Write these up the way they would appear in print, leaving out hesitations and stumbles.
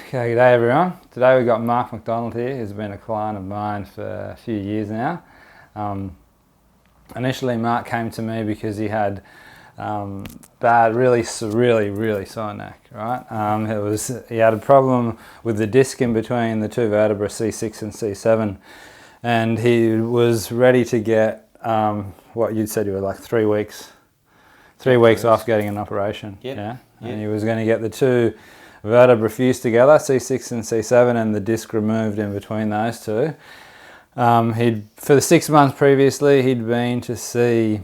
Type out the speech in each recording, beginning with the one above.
Okay, g'day everyone. Today we've got Mark McDonald here, who's been a client of mine for a few years now. Initially Mark came to me because he had bad, really sore neck, right? He had a problem with the disc in between the two vertebrae, C6 and C7, and he was ready to get what you said you were like 3 weeks off getting an operation. Yep. Yeah? Yep. And he was going to get the two vertebrae fused together, C6 and C7, and the disc removed in between those two. For the 6 months previously, he'd been to see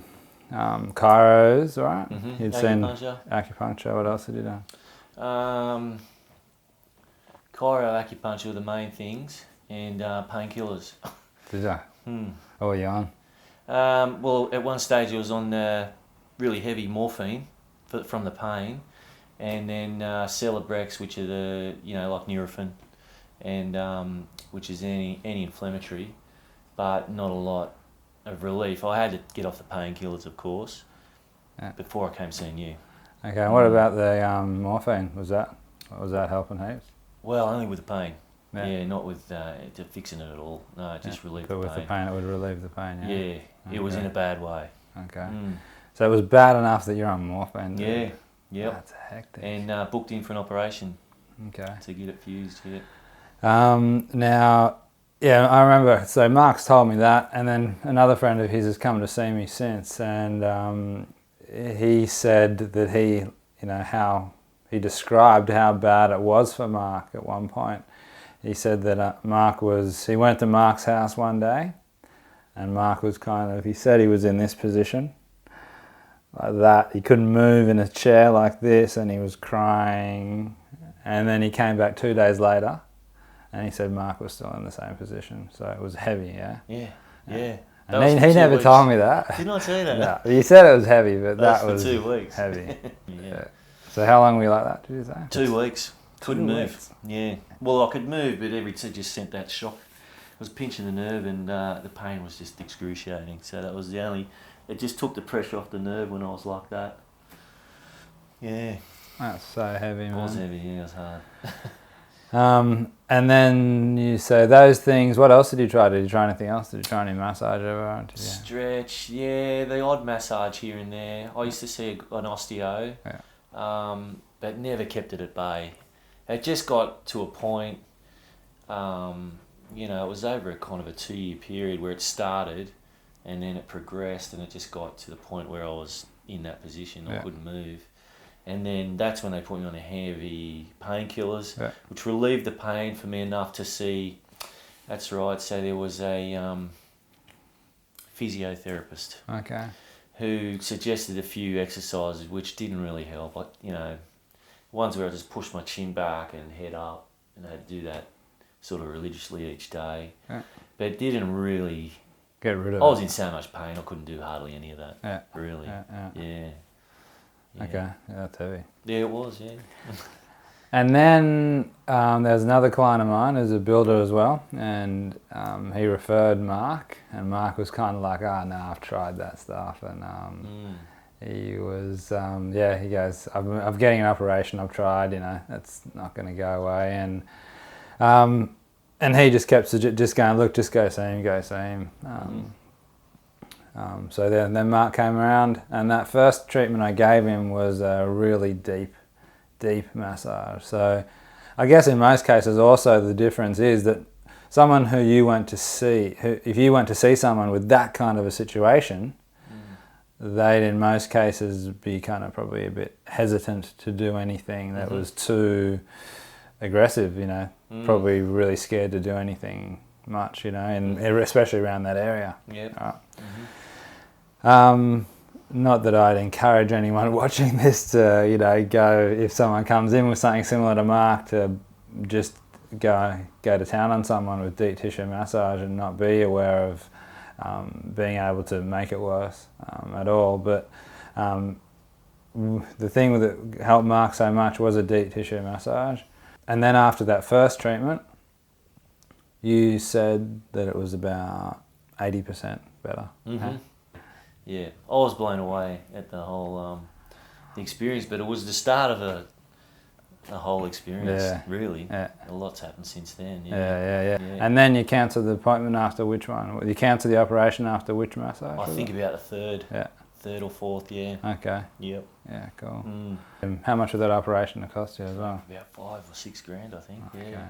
chiros, right? Mm-hmm. He'd Acupuncture. seen acupuncture. What else had he done? Chiro, acupuncture were the main things, and painkillers. Did you? What were you on? Well, at one stage he was on really heavy morphine from the pain, and then Celebrex, which are like Nurofen, and which is anti-inflammatory, but not a lot of relief. I had to get off the painkillers, of course, before I came seeing you. Okay, and what about the morphine? Was that helping heaps? Well, only with the pain. Yeah, not with fixing it at all. No, it just relieved the pain. But with the pain, it would relieve the pain, yeah? Yeah, it was in a bad way. Okay. So it was bad enough that you're on morphine? Yeah, yep. That's hectic. And booked in for an operation. Okay. To get it fused, yeah. Now, yeah, I remember, so Mark's told me that, and then another friend of his has come to see me since, and he said that he described how bad it was for Mark at one point. He said that he went to Mark's house one day, and Mark was he said he was in this position, like that. He couldn't move in a chair like this, and he was crying. And then he came back 2 days later, and he said Mark was still in the same position. So it was heavy, yeah? Yeah. And he never told me that. Didn't I tell you that? No, you said it was heavy, but that was for 2 weeks. Heavy. Yeah. So how long were you like that, did you say? 2 weeks. Couldn't 2 move. weeks. Yeah. Well, I could move, but just sent that shock. I was pinching the nerve, and the pain was just excruciating. So that was it just took the pressure off the nerve when I was like that. Yeah. That's so heavy, man. It was heavy, yeah, it was hard. And then you say those things, what else did you try? Did you try anything else? Did you try any massage ever? Stretch, yeah, the odd massage here and there. I used to see an osteo, but never kept it at bay. It just got to a point, it was over a kind of a 2-year period where it started, and then it progressed, and it just got to the point where I was in that position. I couldn't move. And then that's when they put me on heavy painkillers, which relieved the pain for me enough to see. That's right. So there was a physiotherapist, who suggested a few exercises which didn't really help. Ones where I just pushed my chin back and head up, and I had to do that sort of religiously each day. But it didn't really get rid of it. I was in so much pain I couldn't do hardly any of that. Really. Yeah. Okay, yeah, that's heavy. Yeah, it was, yeah. And then there's another client of mine who's a builder as well, and he referred Mark, and Mark was kind of like, no, I've tried that stuff, and he was, he goes, I'm getting an operation, I've tried, that's not going to go away, and he just kept just going, look, just go see him. So then Mark came around, and that first treatment I gave him was a really deep massage. So I guess in most cases also the difference is that someone who you went to see, if you went to see someone with that kind of a situation, they'd in most cases be kind of probably a bit hesitant to do anything that was too aggressive, probably really scared to do anything much, and especially around that area. Yep. Not that I'd encourage anyone watching this to, go, if someone comes in with something similar to Mark, to just go to town on someone with deep tissue massage and not be aware of being able to make it worse at all. But the thing that helped Mark so much was a deep tissue massage. And then after that first treatment, you said that it was about 80% better. Mm-hmm. Yeah, I was blown away at the whole the experience, but it was the start of a the whole experience. Yeah. Really. Yeah. A lot's happened since then. Yeah. And then you cancel the appointment after which one? You cancel the operation after which massage? I think about the third. Yeah. Third or fourth, yeah. Okay. Yep. Yeah, cool. Mm. How much would that operation cost you as well? About $5 or $6 I think. Okay. Yeah.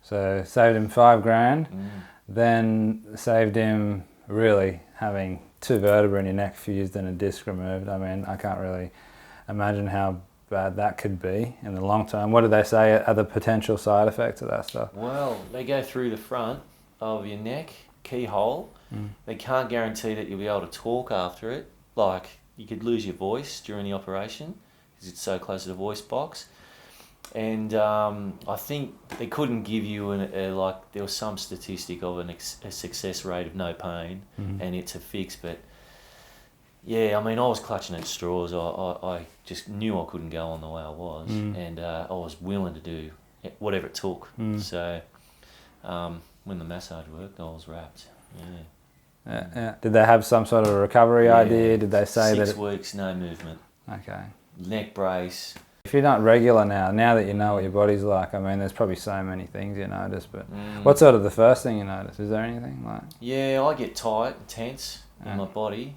So saved him $5,000, Mm. then saved him really having 2 vertebrae in your neck fused and a disc removed. I mean, I can't really imagine how bad that could be in the long term. What do they say are the potential side effects of that stuff? Well, they go through the front of your neck, keyhole. They can't guarantee that you'll be able to talk after it. Like, you could lose your voice during the operation because it's so close to the voice box. And I think they couldn't give you there was some statistic of a success rate of no pain and it to fix. But yeah, I mean, I was clutching at straws. I just knew I couldn't go on the way I was, and I was willing to do whatever it took. So when the massage worked, I was wrapped. Yeah. Yeah. Did they have some sort of a recovery idea? Did they say 6 that? weeks, no movement. Okay. Neck brace. If you're not regular now that you know what your body's like, I mean, there's probably so many things you notice, but what's sort of the first thing you notice? Is there anything like? Yeah, I get tight and tense in my body.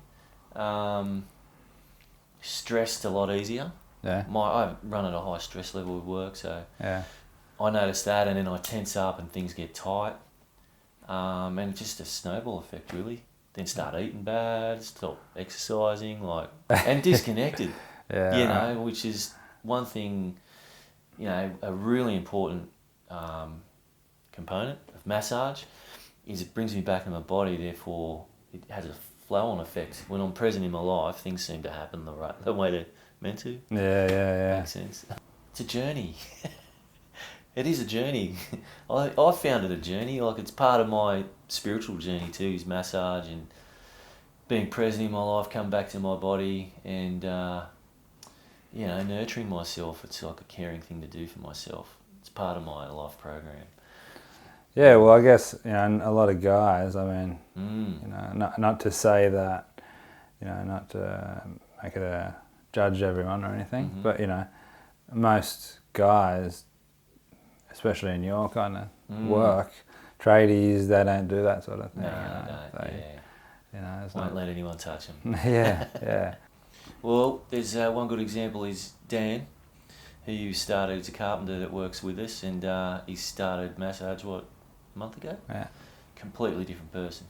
Stressed a lot easier. Yeah. I run at a high stress level with work, so Yeah. I notice that, and then I tense up and things get tight. And just a snowball effect, really. Then start eating bad, stop exercising, and disconnected. Yeah. You know, which is one thing, you know, a really important component of massage is it brings me back in my body, therefore it has a flow-on effect. When I'm present in my life, things seem to happen the way they're meant to. Yeah. Makes sense. It's a journey. It is a journey. I found it a journey. Like, it's part of my spiritual journey too, is massage and being present in my life, come back to my body, and you know, nurturing myself. It's like a caring thing to do for myself. It's part of my life program. Yeah, well, I guess, you know, a lot of guys, I mean, you know, not to say that, you know, not to make it a judge everyone or anything, but, you know, most guys, especially in your kind of work, tradies, they don't do that sort of thing. No, you know? they don't. You know, it's Won't let anyone touch them. Yeah. Well, there's one good example is Dan, who started as a carpenter that works with us, and he started massage, a month ago? Yeah. Completely different person.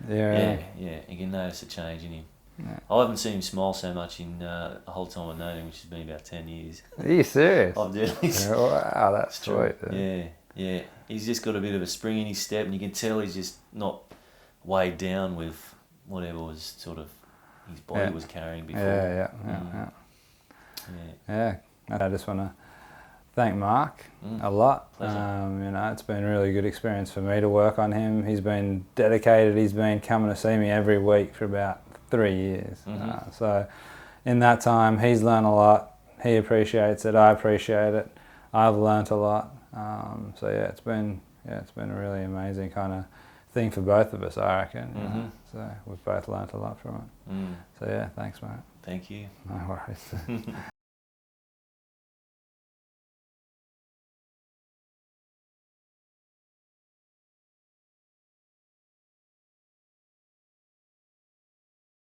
Yeah. You can notice a change in him. Yeah. I haven't seen him smile so much in the whole time I've known him, which has been about 10 years. Are you serious? I've definitely. Yeah, wow, that's sweet. Yeah. He's just got a bit of a spring in his step, and you can tell he's just not weighed down with whatever was sort of his body was carrying before. Yeah. I just want to thank Mark a lot. You know, it's been a really good experience for me to work on him. He's been dedicated. He's been coming to see me every week for about 3 years. So in that time, he's learned a lot. He appreciates it. I appreciate it. I've learnt a lot. So yeah, it's been a really amazing kind of thing for both of us, I reckon. You know? So we've both learnt a lot from it. So yeah, thanks, mate. Thank you. No worries.